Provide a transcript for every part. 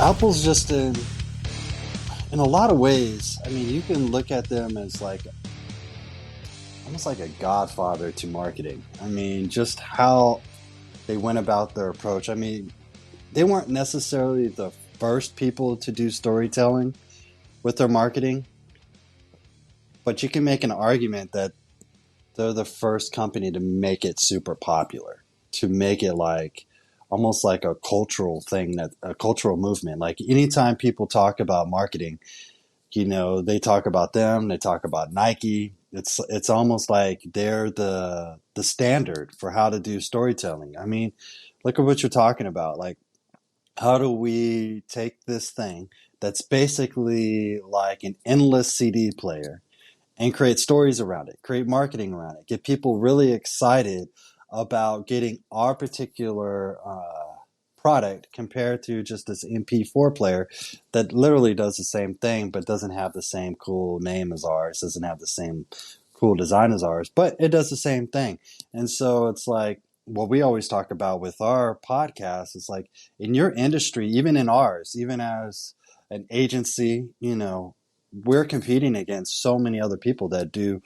Apple's just in a lot of ways. I mean, you can look at them as like almost like a godfather to marketing. I mean, just how they went about their approach. I mean, they weren't necessarily the first people to do storytelling with their marketing, but you can make an argument that they're the first company to make it super popular, to make it like almost like a cultural thing, that a cultural movement. Like anytime people talk about marketing, they talk about them, they talk about Nike. It's almost like they're the standard for how to do storytelling. I mean, look at what you're talking about. Like, how do we take this thing that's basically like an endless CD player and create stories around it, create marketing around it, get people really excited about getting our particular product compared to just this MP4 player that literally does the same thing but doesn't have the same cool name as ours, doesn't have the same cool design as ours, but it does the same thing. And so it's like what we always talk about with our podcast is like in your industry, even in ours, even as an agency, we're competing against so many other people that do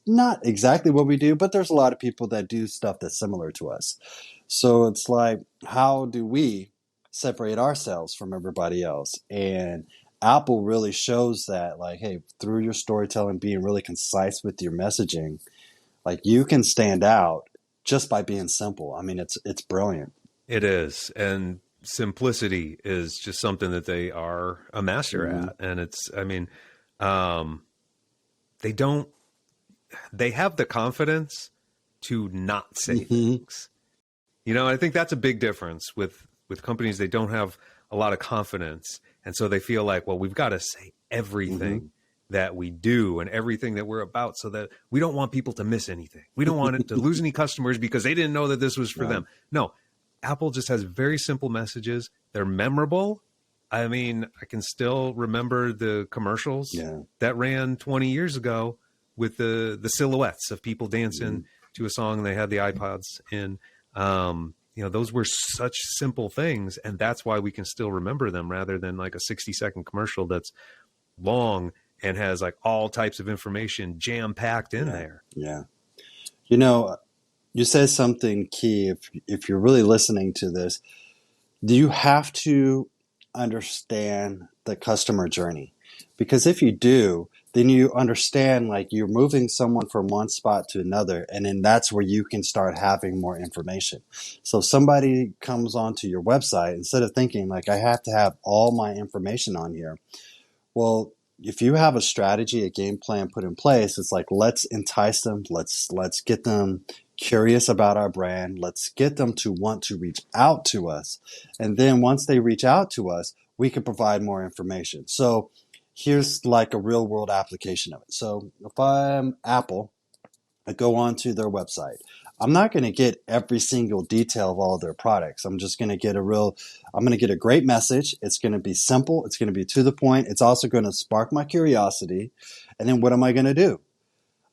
not exactly what we do, but there's a lot of people that do stuff that's similar to us. So it's like, how do we separate ourselves from everybody else? And Apple really shows that, like, hey, through your storytelling, being really concise with your messaging, like you can stand out just by being simple. I mean, it's brilliant. It is. And simplicity is just something that they are a master at. And they have the confidence to not say things. I think that's a big difference with companies. They don't have a lot of confidence. And so they feel like, well, we've got to say everything that we do and everything that we're about so that we don't want people to miss anything. We don't want it to lose any customers because they didn't know that this was for them. No, Apple just has very simple messages. They're memorable. I mean, I can still remember the commercials that ran 20 years ago with the silhouettes of people dancing to a song. They had the iPods in. Those were such simple things, and that's why we can still remember them rather than like a 60-second commercial that's long and has like all types of information jam-packed in there. Yeah. You said something key. If you're really listening to this, do you have to understand the customer journey? Because if you do, then you understand like you're moving someone from one spot to another, and then that's where you can start having more information. So if somebody comes onto your website, instead of thinking like I have to have all my information on here, well, if you have a strategy, a game plan put in place, it's like let's entice them, let's get them curious about our brand, let's get them to want to reach out to us, and then once they reach out to us, we can provide more information. So here's like a real world application of it. So if I'm Apple, I go onto their website. I'm not going to get every single detail of all of their products. I'm just going to get a great message. It's going to be simple. It's going to be to the point. It's also going to spark my curiosity. And then what am I going to do?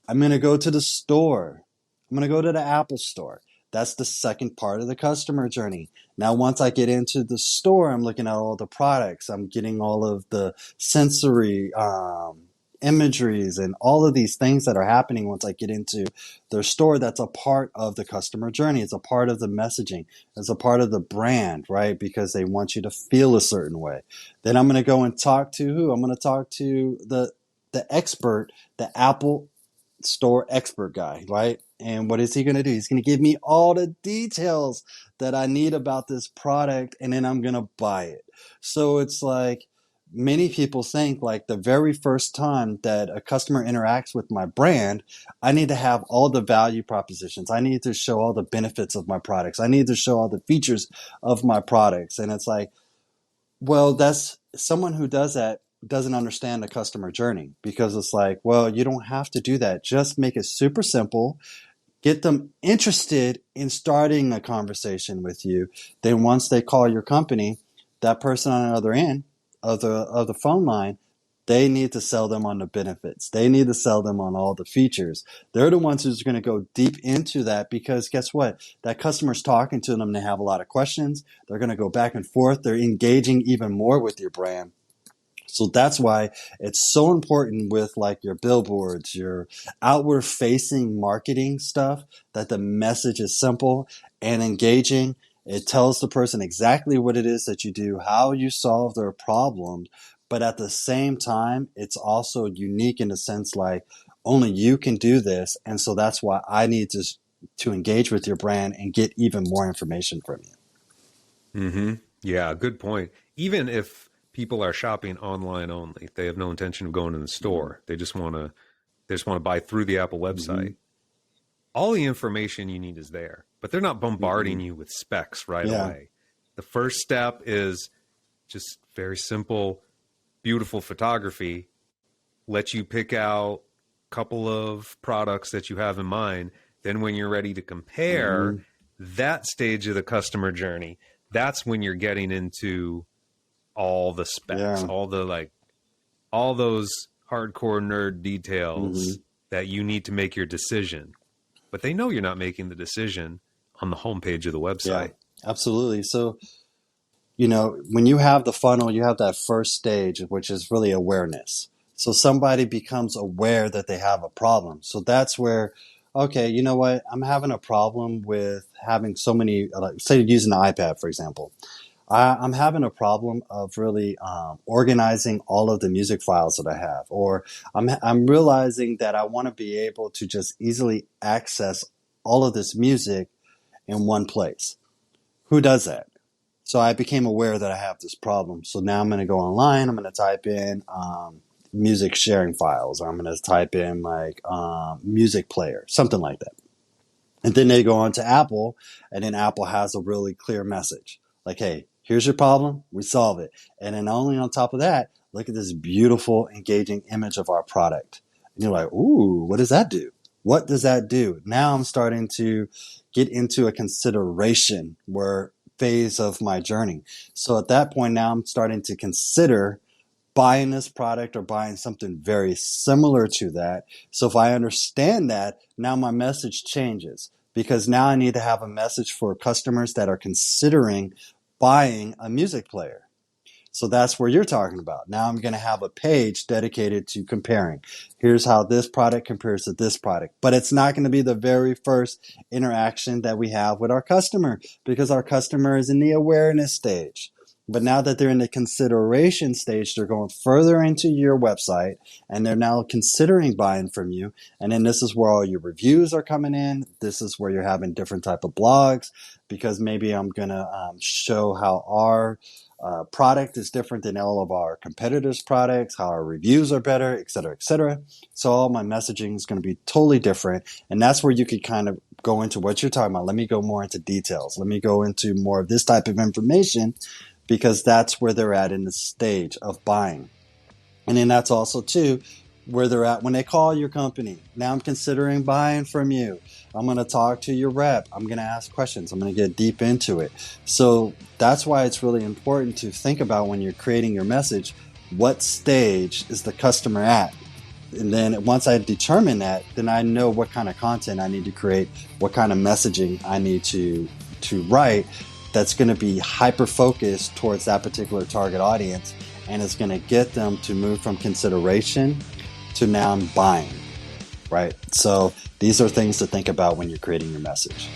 I'm going to go to the store. I'm going to go to the Apple store. That's the second part of the customer journey. Now, once I get into the store, I'm looking at all the products. I'm getting all of the sensory imageries and all of these things that are happening once I get into their store. That's a part of the customer journey. It's a part of the messaging. It's a part of the brand, right? Because they want you to feel a certain way. Then I'm going to go and talk to who? I'm going to talk to the expert, the Apple store expert guy, right? And what is he going to do? He's going to give me all the details that I need about this product, and then I'm going to buy it. So it's like many people think like the very first time that a customer interacts with my brand, I need to have all the value propositions. I need to show all the benefits of my products. I need to show all the features of my products. And it's like, well, that's someone who does that doesn't understand the customer journey, because it's like, well, you don't have to do that. Just make it super simple. Get them interested in starting a conversation with you. Then once they call your company, that person on the other end of the phone line, They need to sell them on the benefits. They need to sell them on all the features. They're the ones who's going to go deep into that, because guess what? That customer's talking to them. They have a lot of questions. They're going to go back and forth. They're engaging even more with your brand. So that's why it's so important with like your billboards, your outward facing marketing stuff, that the message is simple and engaging. It tells the person exactly what it is that you do, how you solve their problem. But at the same time, it's also unique in the sense like only you can do this. And so that's why I need to engage with your brand and get even more information from you. Mm-hmm. Yeah, good point. Even if people are shopping online only, they have no intention of going in the store. They just want to buy through the Apple website. All the information you need is there, but they're not bombarding you with specs right away. The first step is just very simple, beautiful photography. Let you pick out a couple of products that you have in mind. Then when you're ready to compare that stage of the customer journey, that's when you're getting into all the specs, all those hardcore nerd details that you need to make your decision. But they know you're not making the decision on the homepage of the website. Yeah, absolutely. So, you know, when you have the funnel, you have that first stage, which is really awareness. So somebody becomes aware that they have a problem. So that's where, okay, you know what? I'm having a problem with having so many, say using the iPad, for example. I'm having a problem of really organizing all of the music files that I have, or I'm realizing that I want to be able to just easily access all of this music in one place. Who does that? So I became aware that I have this problem. So now I'm going to go online. I'm going to type in music sharing files, or I'm going to type in like music player, something like that. And then they go on to Apple, and then Apple has a really clear message like, hey, here's your problem. We solve it. And then only on top of that, look at this beautiful, engaging image of our product. And you're like, ooh, what does that do? What does that do? Now I'm starting to get into a consideration phase of my journey. So at that point, now I'm starting to consider buying this product or buying something very similar to that. So if I understand that, now my message changes, because now I need to have a message for customers that are considering buying a music player. So that's where you're talking about. Now I'm going to have a page dedicated to comparing. Here's how this product compares to this product. But it's not going to be the very first interaction that we have with our customer, because our customer is in the awareness stage. But now that they're in the consideration stage, they're going further into your website, and they're now considering buying from you. And then this is where all your reviews are coming in. This is where you're having different type of blogs, because maybe I'm going to show how our product is different than all of our competitors' products, how our reviews are better, et cetera, et cetera. So all my messaging is going to be totally different. And that's where you could kind of go into what you're talking about. Let me go more into details. Let me go into more of this type of information, because that's where they're at in the stage of buying. And then that's also, too, where they're at when they call your company. Now I'm considering buying from you. I'm going to talk to your rep. I'm going to ask questions. I'm going to get deep into it. So that's why it's really important to think about, when you're creating your message, what stage is the customer at? And then once I determine that, then I know what kind of content I need to create, what kind of messaging I need to write, that's going to be hyper-focused towards that particular target audience, and it's going to get them to move from consideration to now buying, right? So these are things to think about when you're creating your message.